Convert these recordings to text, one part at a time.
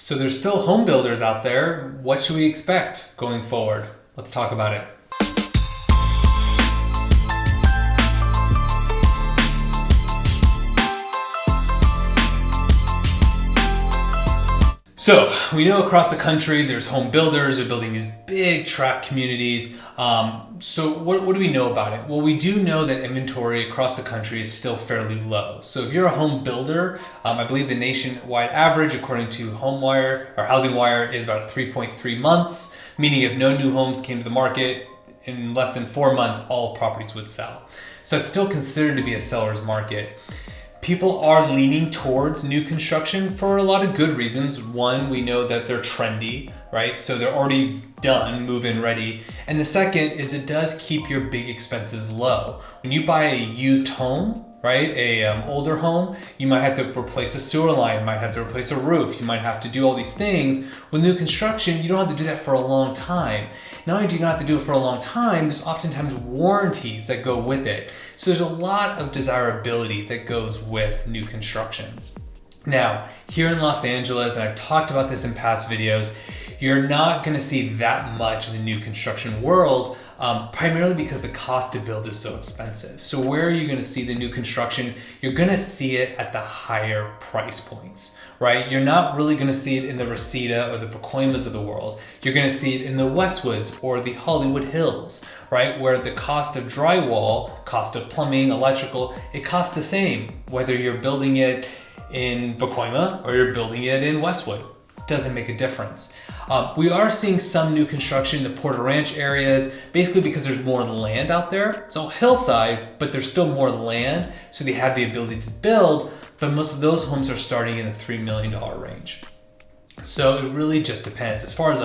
So there's still home builders out there. What should we expect going forward? Let's talk about it. So we know across the country there's home builders, they're building these big tract communities. So what do we know about it? Well, we do know that inventory across the country is still fairly low. So if you're a home builder, I believe the nationwide average, according to HomeWire or HousingWire, is about 3.3 months, meaning if no new homes came to the market, in less than 4 months, all properties would sell. So it's still considered to be a seller's market. People are leaning towards new construction for a lot of good reasons. One, we know that they're trendy, right? So they're already done, move-in ready. And the second is it does keep your big expenses low. When you buy a used home, right, older home, you might have to replace a sewer line, you might have to replace a roof, you might have to do all these things. With new construction, you don't have to do that for a long time. Not only do you not have to do it for a long time, there's oftentimes warranties that go with it. So there's a lot of desirability that goes with new construction. Now, here in Los Angeles, and I've talked about this in past videos, you're not gonna see that much in the new construction world, primarily because the cost to build is so expensive. So where are you gonna see the new construction? You're gonna see it at the higher price points, right? You're not really gonna see it in the Reseda or the Pacoimas of the world. You're gonna see it in the Westwoods or the Hollywood Hills, right? Where the cost of drywall, cost of plumbing, electrical, it costs the same, whether you're building it in Pacoima or you're building it in Westwood. Doesn't make a difference. We are seeing some new construction in the Porter Ranch areas, basically because there's more land out there. It's all hillside, but there's still more land, so they have the ability to build, but most of those homes are starting in the $3 million range. So it really just depends. As far as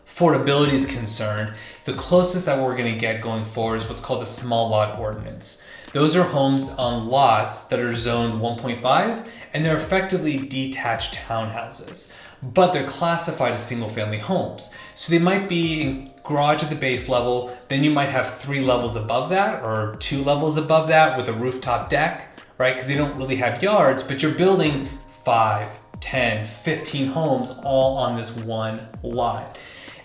affordability is concerned, the closest that we're gonna get going forward is what's called the small lot ordinance. Those are homes on lots that are zoned 1.5, and they're effectively detached townhouses, but they're classified as single family homes. So they might be in garage at the base level, then you might have 3 levels above that or 2 levels above that with a rooftop deck, right? Because they don't really have yards, but you're building 5, 10, 15 homes all on this one lot.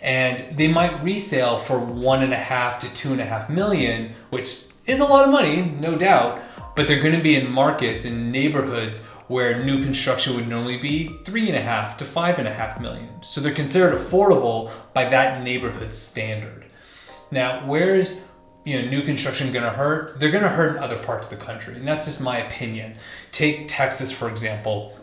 And they might resale for 1.5 to 2.5 million, which is a lot of money, no doubt, but they're gonna be in markets, in neighborhoods where new construction would normally be 3.5 to 5.5 million. So they're considered affordable by that neighborhood standard. Now, where's new construction gonna hurt? They're gonna hurt in other parts of the country, and that's just my opinion. Take Texas, for example.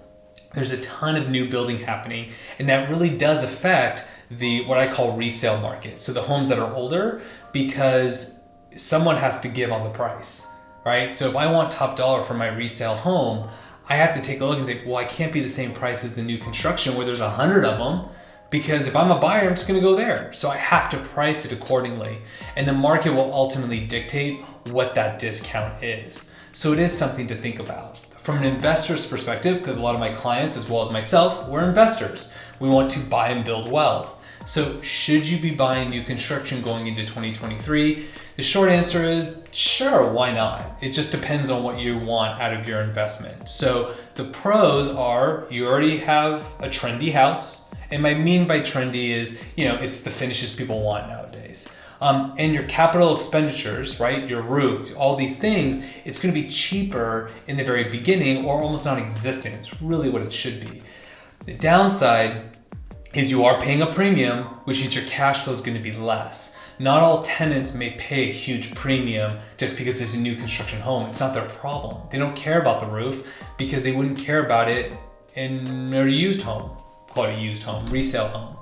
There's a ton of new building happening, and that really does affect the what I call resale market. So the homes that are older, because someone has to give on the price, right? So if I want top dollar for my resale home, I have to take a look and say, well, I can't be the same price as the new construction where there's 100 of them, because if I'm a buyer, I'm just gonna go there. So I have to price it accordingly. And the market will ultimately dictate what that discount is. So it is something to think about. From an investor's perspective, because a lot of my clients, as well as myself, we're investors. We want to buy and build wealth. So should you be buying new construction going into 2023? The short answer is, sure, why not? It just depends on what you want out of your investment. So the pros are, you already have a trendy house. And what I mean by trendy is, it's the finishes people want nowadays. And your capital expenditures, right? Your roof, all these things, it's gonna be cheaper in the very beginning or almost non-existent. It's really what it should be. The downside is you are paying a premium, which means your cash flow is gonna be less. Not all tenants may pay a huge premium just because it's a new construction home. It's not their problem. They don't care about the roof because they wouldn't care about it in a used home. Call it a used home, resale home.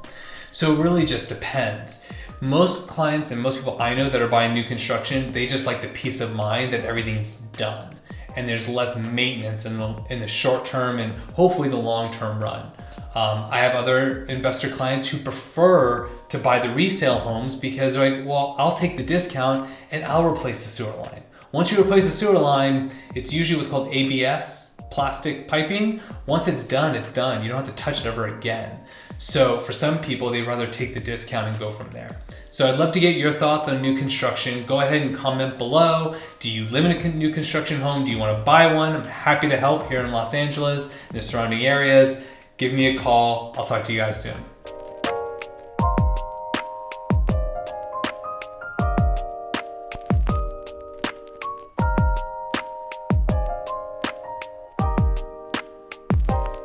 So it really just depends. Most clients and most people I know that are buying new construction, they just like the peace of mind that everything's done and there's less maintenance in the short term and hopefully the long term run. I have other investor clients who prefer to buy the resale homes because they're like, well, I'll take the discount and I'll replace the sewer line. Once you replace the sewer line, it's usually what's called ABS, plastic piping. Once it's done, it's done. You don't have to touch it ever again. So for some people, they'd rather take the discount and go from there. So I'd love to get your thoughts on new construction. Go ahead and comment below. Do you live in a new construction home? Do you want to buy one? I'm happy to help here in Los Angeles and the surrounding areas. give me a call. I'll talk to you guys soon.